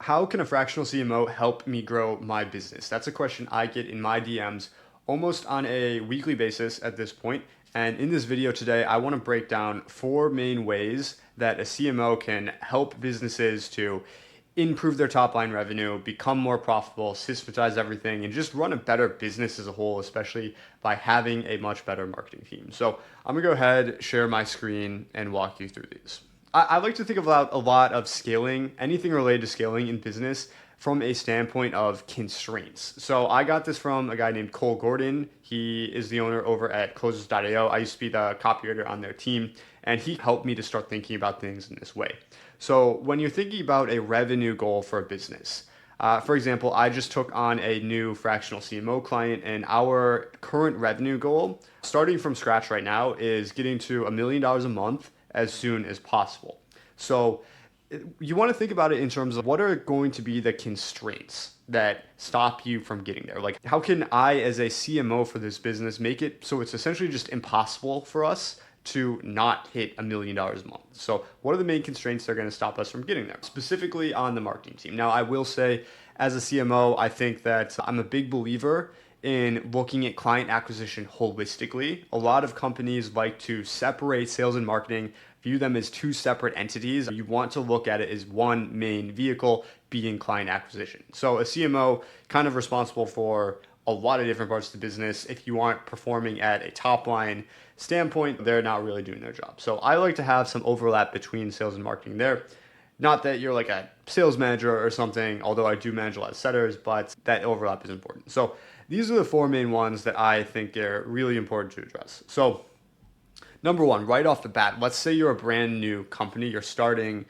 How can a fractional CMO help me grow my business? That's a question I get in my DMs almost on a weekly basis at this point. And in this video today, I want to break down four main ways that a CMO can help businesses to improve their top line revenue, become more profitable, systematize everything, and just run a better business as a whole, especially by having a much better marketing team. So I'm gonna go ahead, share my screen, and walk you through these. I like to think about a lot of scaling, anything related to scaling in business from a standpoint of constraints. So I got this from a guy named Cole Gordon. He is the owner over at Closes.io. I used to be the copywriter on their team, and he helped me to start thinking about things in this way. So when you're thinking about a revenue goal for a business, for example, I just took on a new fractional CMO client, and our current revenue goal, starting from scratch right now, is getting to $1 million a month as soon as possible. So you want to think about it in terms of what are going to be the constraints that stop you from getting there. Like, how can I, as a CMO for this business, make it so it's essentially just impossible for us to not hit $1 million a month? So, what are the main constraints that are going to stop us from getting there, specifically on the marketing team? Now, I will say, as a CMO, I think that I'm a big believer in looking at client acquisition holistically. A lot of companies like to separate sales and marketing, view them as two separate entities. You want to look at it as one main vehicle, being client acquisition. So a CMO kind of responsible for a lot of different parts of the business. If you aren't performing at a top line standpoint, they're not really doing their job. So I like to have some overlap between sales and marketing there. Not that you're like a sales manager or something, although I do manage a lot of setters, but that overlap is important. So these are the four main ones that I think are really important to address. So number one, right off the bat, let's say you're a brand new company, you're starting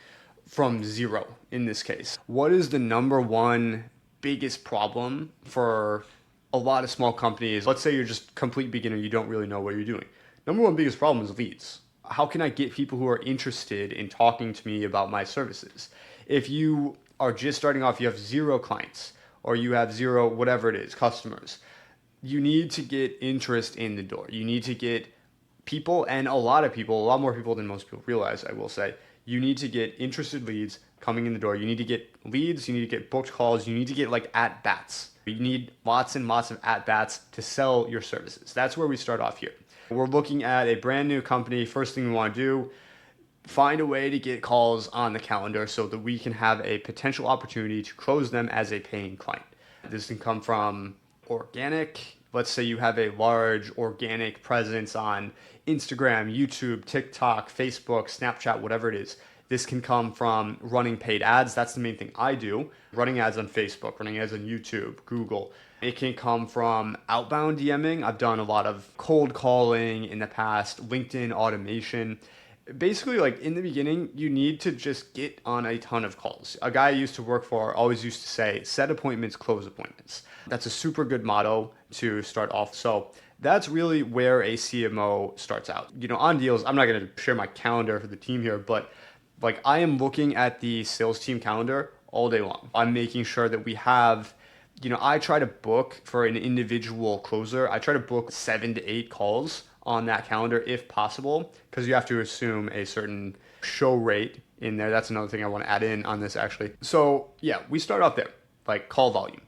from zero in this case. What is the number one biggest problem for a lot of small companies? Let's say you're just complete beginner, you don't really know what you're doing. Number one biggest problem is leads. How can I get people who are interested in talking to me about my services? If you are just starting off, you have zero clients or you have zero, whatever it is, customers, you need to get interest in the door. You need to get people, and a lot of people, a lot more people than most people realize, I will say, you need to get interested leads coming in the door. You need to get leads, you need to get booked calls, you need to get like at bats. You need lots and lots of at bats to sell your services. That's where we start off here. We're looking at a brand new company. First thing we want to do, find a way to get calls on the calendar so that we can have a potential opportunity to close them as a paying client. This can come from organic. Let's say you have a large organic presence on Instagram, YouTube, TikTok, Facebook, Snapchat, whatever it is. This can come from running paid ads. That's the main thing I do. Running ads on Facebook, running ads on YouTube, Google. It can come from outbound DMing. I've done a lot of cold calling in the past, LinkedIn automation. Basically, like in the beginning, you need to just get on a ton of calls. A guy I used to work for always used to say, set appointments, close appointments. That's a super good motto to start off. So that's really where a CMO starts out. You know, on deals, I'm not going to share my calendar for the team here, but like I am looking at the sales team calendar all day long. I'm making sure that we have, I try to book for an individual closer. I try to book 7 to 8 calls on that calendar if possible, because you have to assume a certain show rate in there. That's another thing I want to add in on this actually. So yeah, we start off there, like call volume.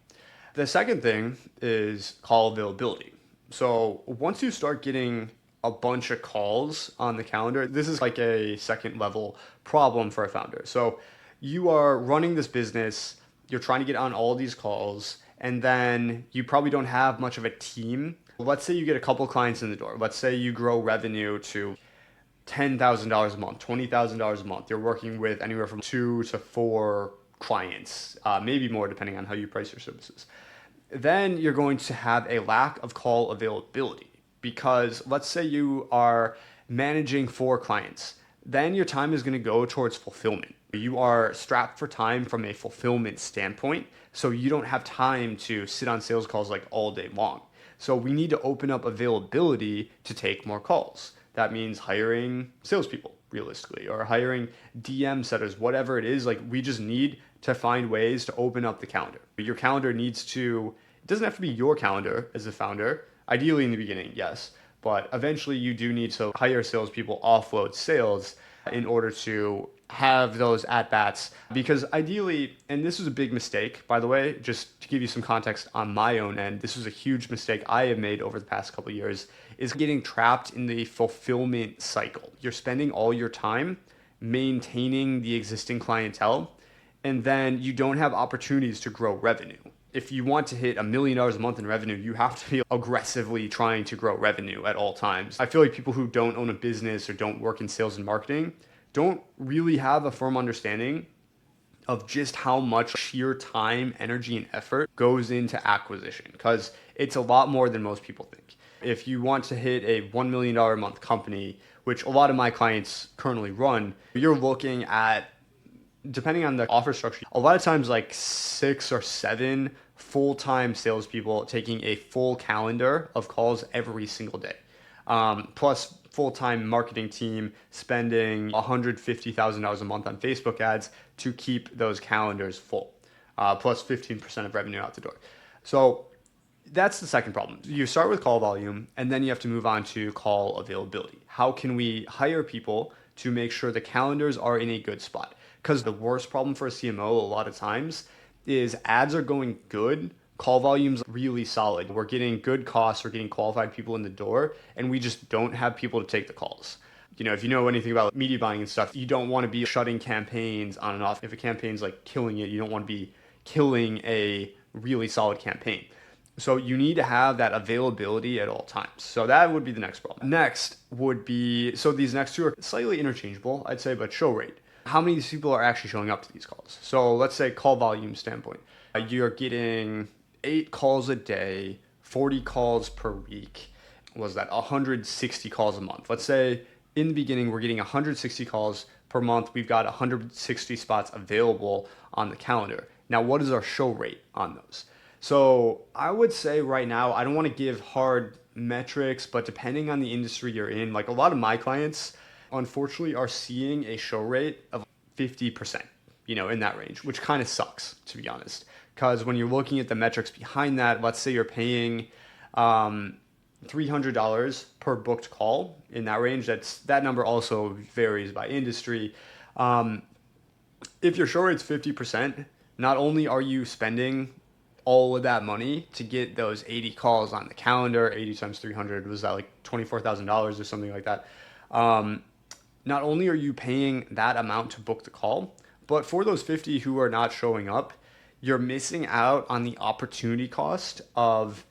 The second thing is call availability. So once you start getting a bunch of calls on the calendar, this is like a second level problem for a founder. So you are running this business, you're trying to get on all these calls, and then you probably don't have much of a team. Let's say you get a couple clients in the door. Let's say you grow revenue to $10,000 a month, $20,000 a month. You're working with anywhere from 2 to 4 clients, maybe more depending on how you price your services. Then you're going to have a lack of call availability, because let's say you are managing 4 clients. Then your time is going to go towards fulfillment. You are strapped for time from a fulfillment standpoint, so you don't have time to sit on sales calls like all day long. So we need to open up availability to take more calls. That means hiring salespeople realistically, or hiring DM setters, whatever it is. Like, we just need to find ways to open up the calendar. Your calendar needs to, it doesn't have to be your calendar as a founder. Ideally in the beginning, yes, but eventually you do need to hire salespeople, offload sales in order to have those at bats, because ideally, and this was a big mistake, by the way, just to give you some context on my own end, this was a huge mistake I have made over the past couple of years, is getting trapped in the fulfillment cycle. You're spending all your time maintaining the existing clientele, and then you don't have opportunities to grow revenue. If you want to hit $1 million a month in revenue, you have to be aggressively trying to grow revenue at all times. I feel like people who don't own a business or don't work in sales and marketing don't really have a firm understanding of just how much sheer time, energy, and effort goes into acquisition, because it's a lot more than most people think. If you want to hit a $1 million a month company, which a lot of my clients currently run, you're looking at, depending on the offer structure, a lot of times like 6 or 7 full-time salespeople taking a full calendar of calls every single day. Plus full-time marketing team spending $150,000 a month on Facebook ads to keep those calendars full, plus 15% of revenue out the door. So that's the second problem. You start with call volume, and then you have to move on to call availability. How can we hire people to make sure the calendars are in a good spot? Because the worst problem for a CMO a lot of times is ads are going good, call volume's really solid. We're getting good costs, we're getting qualified people in the door, and we just don't have people to take the calls. If you know anything about media buying and stuff, you don't want to be shutting campaigns on and off. If a campaign's like killing it, you don't want to be killing a really solid campaign. So you need to have that availability at all times. So that would be the next problem. Next would be, so these next two are slightly interchangeable, I'd say, but show rate. How many of these people are actually showing up to these calls? So let's say call volume standpoint. You're getting 8 calls a day, 40 calls per week. Was that 160 calls a month? Let's say in the beginning, we're getting 160 calls per month. We've got 160 spots available on the calendar. Now, what is our show rate on those? So I would say right now, I don't want to give hard metrics, but depending on the industry you're in, like a lot of my clients, unfortunately, are seeing a show rate of 50%, in that range, which kind of sucks, to be honest. Because when you're looking at the metrics behind that, let's say you're paying $300 per booked call in that range. That number also varies by industry. If your show rate's 50%, not only are you spending all of that money to get those 80 calls on the calendar, 80 times 300, was that like $24,000 or something like that? Not only are you paying that amount to book the call, but for those 50 who are not showing up, you're missing out on the opportunity cost of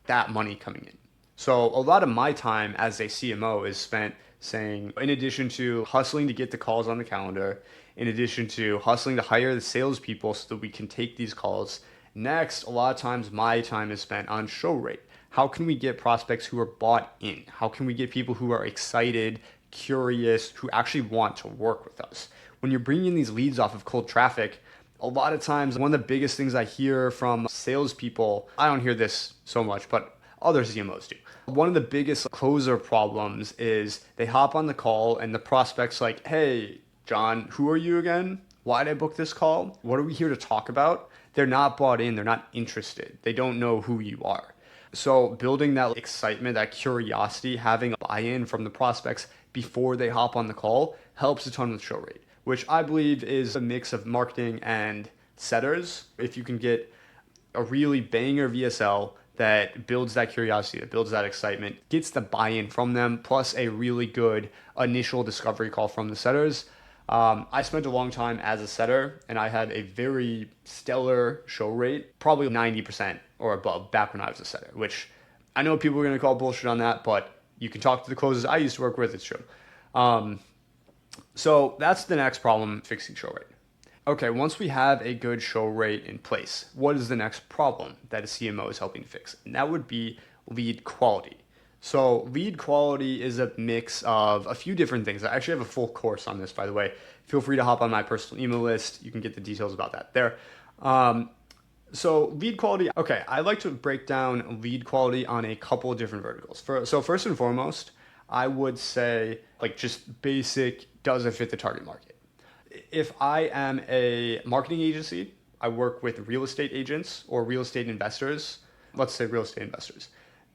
that money coming in. So a lot of my time as a CMO is spent saying, in addition to hustling to get the calls on the calendar, in addition to hustling to hire the salespeople so that we can take these calls, next, a lot of times my time is spent on show rate. How can we get prospects who are bought in? How can we get people who are excited, curious, who actually want to work with us? When you're bringing these leads off of cold traffic, a lot of times, one of the biggest things I hear from salespeople, I don't hear this so much, but other CMOs do. One of the biggest closer problems is they hop on the call and the prospect's like, hey, John, who are you again? Why did I book this call? What are we here to talk about? They're not bought in. They're not interested. They don't know who you are. So building that excitement, that curiosity, having a buy-in from the prospects before they hop on the call helps a ton with show rate, which I believe is a mix of marketing and setters. If you can get a really banger VSL that builds that curiosity, that builds that excitement, gets the buy-in from them, plus a really good initial discovery call from the setters. I spent a long time as a setter, and I had a very stellar show rate, probably 90% or above back when I was a setter, which I know people are going to call bullshit on that, but you can talk to the closers I used to work with, it's true. So that's the next problem, fixing show rate. Okay, once we have a good show rate in place, what is the next problem that a CMO is helping to fix? And that would be lead quality. So lead quality is a mix of a few different things. I actually have a full course on this, by the way. Feel free to hop on my personal email list. You can get the details about that there. So lead quality, okay, I like to break down lead quality on a couple of different verticals. So first and foremost, I would say like just basic, does it fit the target market? If I am a marketing agency, I work with real estate agents or real estate investors, let's say real estate investors,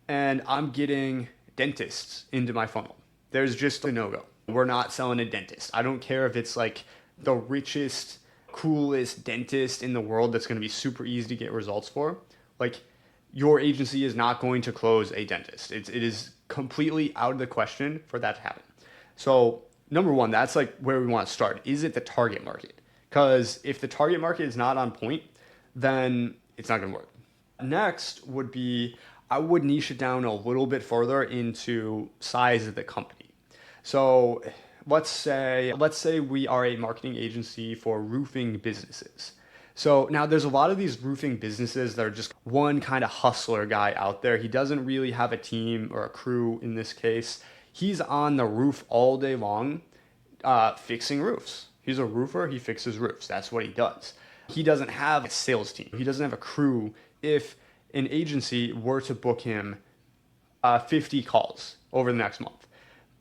and I'm getting dentists into my funnel. There's just a no-go. We're not selling a dentist. I don't care if it's like the richest, coolest dentist in the world that's going to be super easy to get results for, like your agency is not going to close a dentist. It is completely out of the question for that to happen. So number one, that's like where we want to start. Is it the target market? Because if the target market is not on point, then it's not going to work. Next would be, I would niche it down a little bit further into size of the company. So let's say we are a marketing agency for roofing businesses. So now there's a lot of these roofing businesses that are just one kind of hustler guy out there. He doesn't really have a team or a crew in this case. He's on the roof all day long, fixing roofs. He's a roofer. He fixes roofs. That's what he does. He doesn't have a sales team. He doesn't have a crew. If an agency were to book him 50 calls over the next month,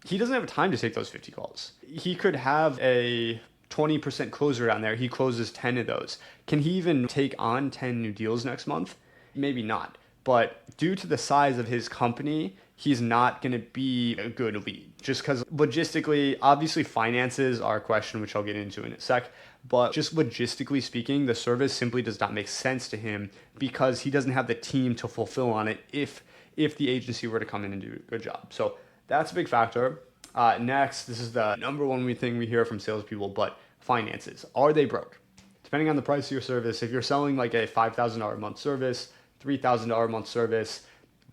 he doesn't have time to take those 50 calls. He could have a 20% close rate on there. He closes 10 of those. Can he even take on 10 new deals next month? Maybe not. But due to the size of his company, he's not going to be a good lead. Just because logistically, obviously finances are a question, which I'll get into in a sec. But just logistically speaking, the service simply does not make sense to him because he doesn't have the team to fulfill on it if the agency were to come in and do a good job. So that's a big factor. Next, this is the number one thing we hear from salespeople, but finances. Are they broke? Depending on the price of your service, if you're selling like a $5,000 a month service, $3,000 a month service,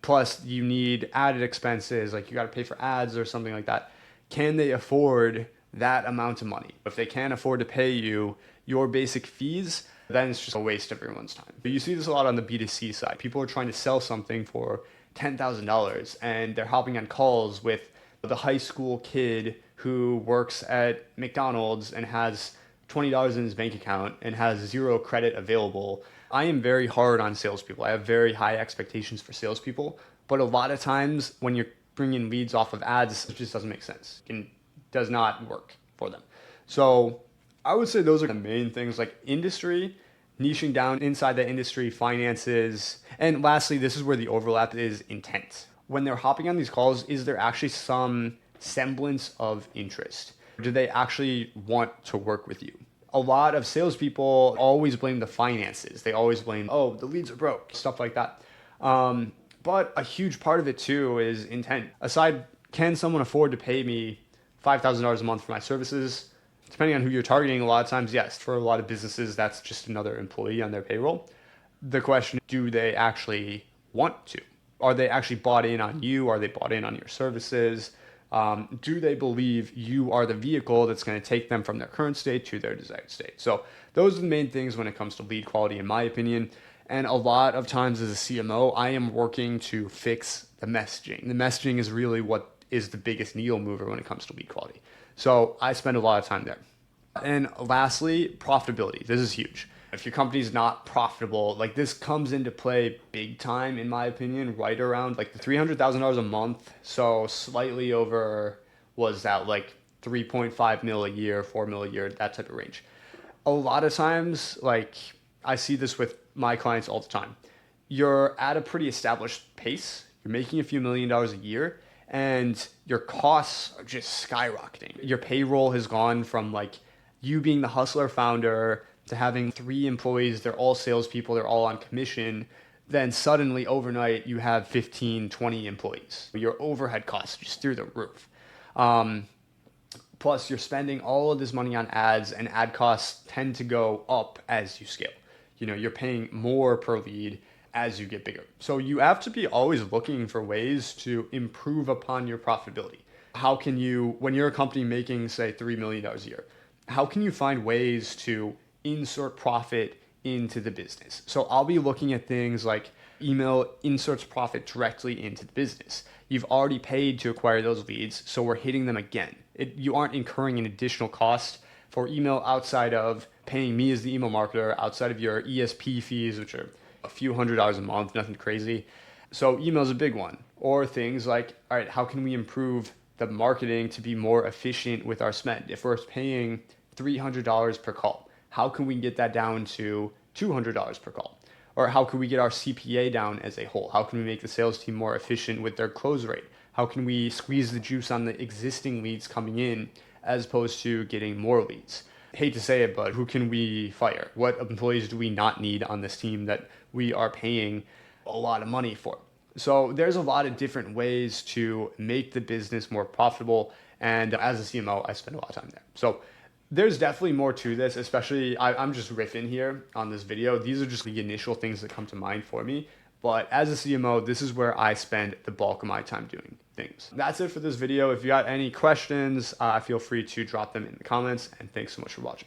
plus you need added expenses, like you got to pay for ads or something like that, can they afford that amount of money? If they can't afford to pay you your basic fees, then it's just a waste of everyone's time. But you see this a lot on the B2C side. People are trying to sell something for $10,000 and they're hopping on calls with the high school kid who works at McDonald's and has $20 in his bank account and has zero credit available. I am very hard on salespeople. I have very high expectations for salespeople, but a lot of times when you're bringing leads off of ads, it just doesn't make sense. It does not work for them. So I would say those are the main things, like industry, niching down inside the industry, finances, and lastly, this is where the overlap is, intent. When they're hopping on these calls, is there actually some semblance of interest? Do they actually want to work with you? A lot of salespeople always blame the finances. They always blame, oh, the leads are broke, stuff like that. But a huge part of it too is intent. Aside, can someone afford to pay me $5,000 a month for my services? Depending on who you're targeting, a lot of times, yes. For a lot of businesses, that's just another employee on their payroll. The question, do they actually want to? Are they actually bought in on you? Are they bought in on your services? Do they believe you are the vehicle that's going to take them from their current state to their desired state? So those are the main things when it comes to lead quality, in my opinion. And a lot of times as a CMO, I am working to fix the messaging. The messaging is really what is the biggest needle mover when it comes to lead quality. So I spend a lot of time there. And lastly, profitability. This is huge. If your company's not profitable, like this comes into play big time, in my opinion, right around like the $300,000 a month. So slightly over, was that like 3.5 mil a year, 4 mil a year, that type of range. A lot of times, like I see this with my clients all the time. You're at a pretty established pace. You're making a few $1,000,000 a year and your costs are just skyrocketing. Your payroll has gone from like you being the hustler founder to having 3 employees, they're all salespeople, they're all on commission, then suddenly overnight you have 15, 20 employees. Your overhead costs are just through the roof. Plus you're spending all of this money on ads, and ad costs tend to go up as you scale. You know, you're paying more per lead as you get bigger. So you have to be always looking for ways to improve upon your profitability. How can you, when you're a company making say $3 million a year, how can you find ways to insert profit into the business? So I'll be looking at things like email inserts profit directly into the business. You've already paid to acquire those leads, so we're hitting them again. You aren't incurring an additional cost for email outside of paying me as the email marketer, outside of your ESP fees, which are a few $100s a month, nothing crazy. So email is a big one. Or things like, all right, how can we improve the marketing to be more efficient with our spend? If we're paying $300 per call, how can we get that down to $200 per call? Or how can we get our CPA down as a whole? How can we make the sales team more efficient with their close rate? How can we squeeze the juice on the existing leads coming in as opposed to getting more leads? hate to say it, but who can we fire? What employees do we not need on this team that we are paying a lot of money for? So there's a lot of different ways to make the business more profitable. And as a CMO, I spend a lot of time there. So there's definitely more to this, especially I'm just riffing here on this video. These are just the initial things that come to mind for me. But as a CMO, this is where I spend the bulk of my time doing things. That's it for this video. If you got any questions, feel free to drop them in the comments. And thanks so much for watching.